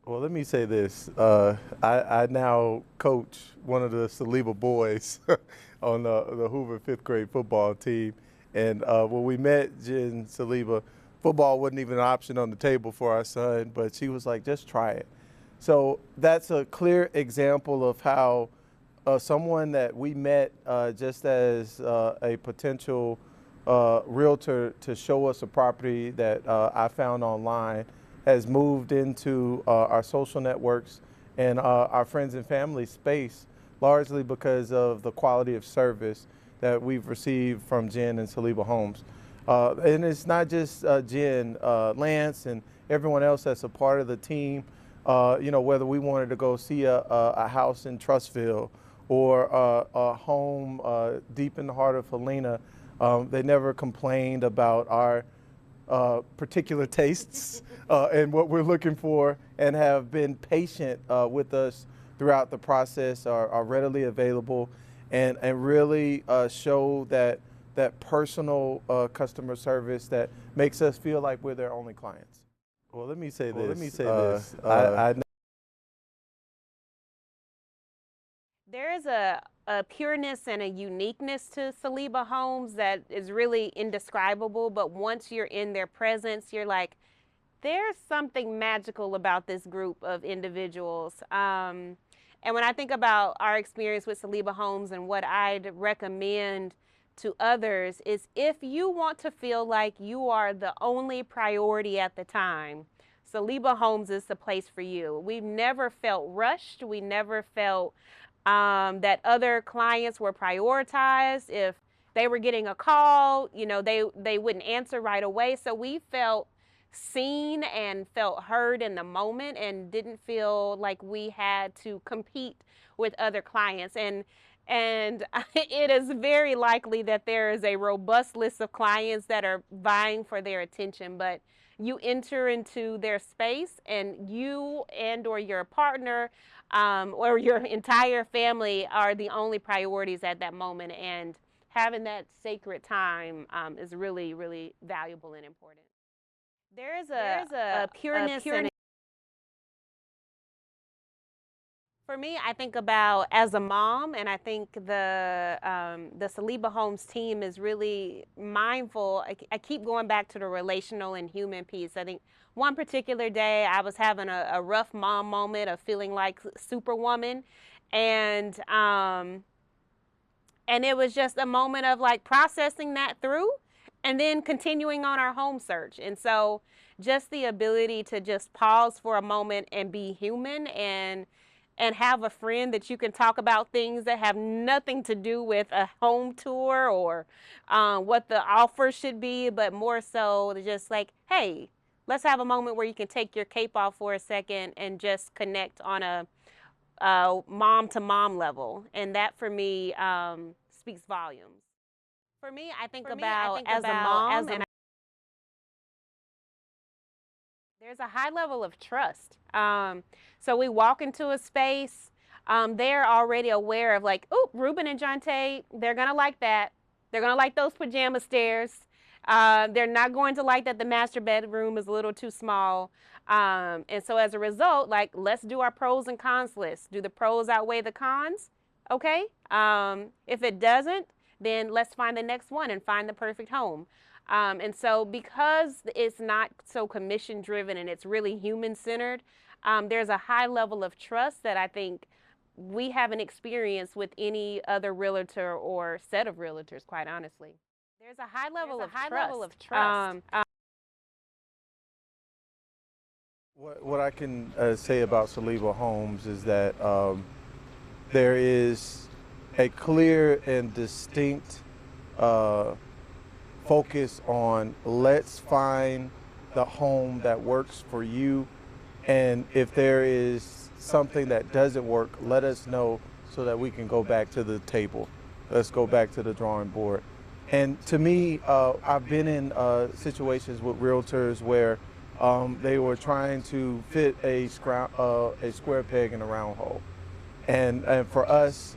Well, let me say this. I now coach one of the Saliba boys on the Hoover fifth grade football team. And when we met Jen Saliba, football wasn't even an option on the table for our son, but she was like, just try it. So that's a clear example of how someone that we met just as a potential realtor to show us a property that I found online has moved into our social networks and our friends and family space, largely because of the quality of service that we've received from Jen and Saliba Homes. And it's not just Jen, Lance, and everyone else that's a part of the team. Whether we wanted to go see a house in Trustville or a home deep in the heart of Helena, they never complained about our particular tastes and what we're looking for, and have been patient with us throughout the process, are readily available, and really show that personal customer service that makes us feel like we're their only clients. Well, let me say this. I There is a pureness and a uniqueness to Saliba Homes that is really indescribable, but once you're in their presence, you're like, there's something magical about this group of individuals. And when I think about our experience with Saliba Homes and what I'd recommend to others is if you want to feel like you are the only priority at the time, Saliba Homes is the place for you. We've never felt rushed. We never felt that other clients were prioritized. If they were getting a call, they wouldn't answer right away. So we felt seen and felt heard in the moment and didn't feel like we had to compete with other clients. And it is very likely that there is a robust list of clients that are vying for their attention, but you enter into their space and you and or your partner or your entire family are the only priorities at that moment, and having that sacred time is really, really valuable and important. There is a pureness and for me, I think about as a mom, and I think the Saliba Homes team is really mindful. I keep going back to the relational and human piece. I think one particular day I was having a rough mom moment of feeling like Superwoman, and and it was just a moment of like processing that through, and then continuing on our home search. And so, just the ability to just pause for a moment and be human and have a friend that you can talk about things that have nothing to do with a home tour or what the offer should be, but more so just like, hey, let's have a moment where you can take your cape off for a second and just connect on a mom to mom level. And that for me speaks volumes. For me, I think about as a mom, and there's a high level of trust. So we walk into a space, they're already aware of like, oh, Ruben and Jonta, they're gonna like that. They're gonna like those pajama stairs. They're not going to like that the master bedroom is a little too small. And so as a result, like, let's do our pros and cons list. Do the pros outweigh the cons? Okay. If it doesn't, then let's find the next one and find the perfect home. And so because it's not so commission driven and it's really human centered, there's a high level of trust that I think we haven't experienced with any other realtor or set of realtors, quite honestly. There's a high level of trust. What I can say about Saliba Homes is that there is a clear and distinct focus on let's find the home that works for you, and if there is something that doesn't work, let us know so that we can go back to the table. Let's go back to the drawing board. And to me, I've been in situations with realtors where they were trying to fit a square peg in a round hole. And for us,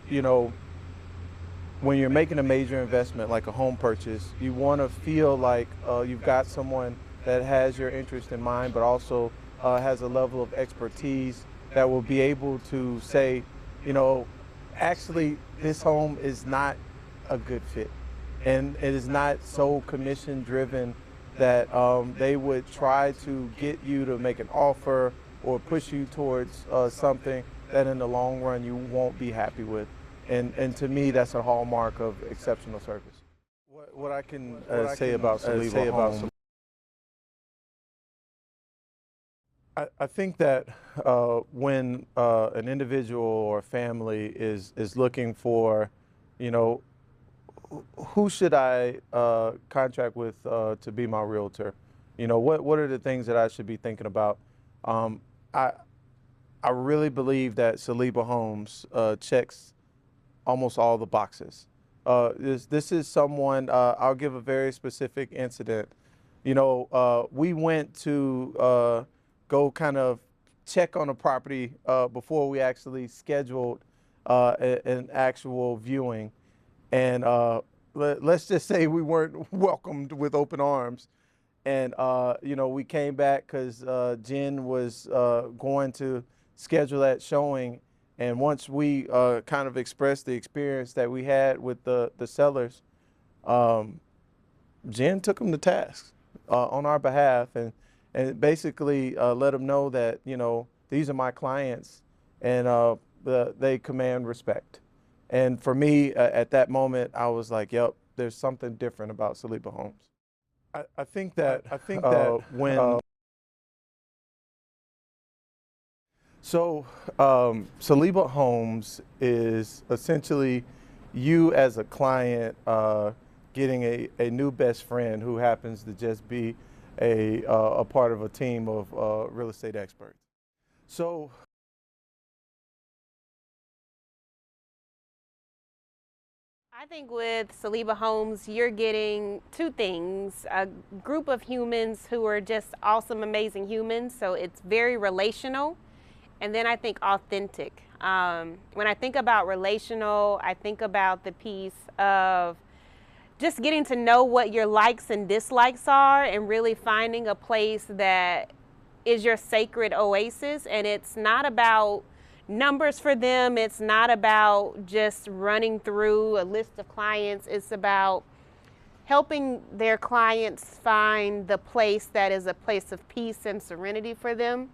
when you're making a major investment like a home purchase, you want to feel like you've got someone that has your interest in mind, but also has a level of expertise that will be able to say, you know, actually this home is not a good fit, and it is not so commission driven that they would try to get you to make an offer or push you towards something that in the long run you won't be happy with. And to me, that's a hallmark of exceptional service. What I can say about Saliba Homes, I think that when an individual or family is looking for, you know, who should I contract with to be my realtor? You know, what are the things that I should be thinking about? Um, I I really believe that Saliba Homes checks almost all the boxes. This is someone. I'll give a very specific incident. You know, we went to go kind of check on a property before we actually scheduled an actual viewing, and let's just say we weren't welcomed with open arms. And you know, we came back because Jen was going to schedule that showing, and once we kind of expressed the experience that we had with the sellers, um, Jen took them to task on our behalf, and basically let them know that, you know, these are my clients, and they command respect. And for me, at that moment, I was like, "Yep, there's something different about Saliba Homes." I think that when so Saliba Homes is essentially you as a client getting a new best friend who happens to just be a part of a team of real estate experts. So I think with Saliba Homes, you're getting two things: a group of humans who are just awesome, amazing humans. So it's very relational. And then I think authentic. When I think about relational, I think about the piece of just getting to know what your likes and dislikes are and really finding a place that is your sacred oasis. And it's not about numbers for them. It's not about just running through a list of clients. It's about helping their clients find the place that is a place of peace and serenity for them.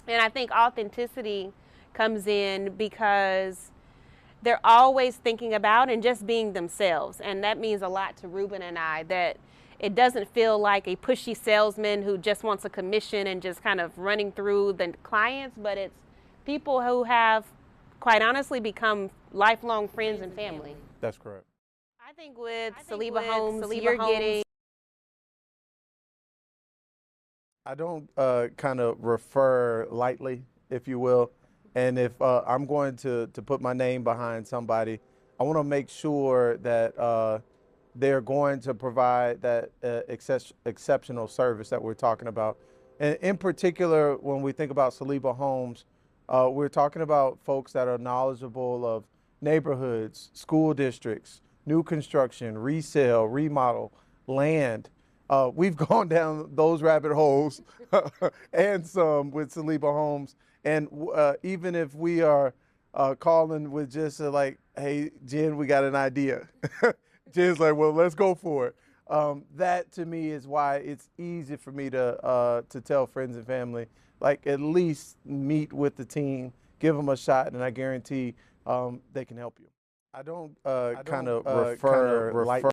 And I think authenticity comes in because they're always thinking about and just being themselves. And that means a lot to Ruben and I, that it doesn't feel like a pushy salesman who just wants a commission and just kind of running through the clients, but it's people who have, quite honestly, become lifelong friends and family. that's correct. I think with Saliba Homes, you're getting. I don't kind of refer lightly, if you will. And if I'm going to put my name behind somebody, I want to make sure that they're going to provide that exceptional service that we're talking about. And in particular, when we think about Saliba Homes, we're talking about folks that are knowledgeable of neighborhoods, school districts, new construction, resale, remodel, land. We've gone down those rabbit holes and some with Saliba Homes. And even if we are calling with just like, hey, Jen, we got an idea. Jen's like, well, let's go for it. That to me is why it's easy for me to tell friends and family, like, at least meet with the team, give them a shot, and I guarantee they can help you. I don't kind of refer lightly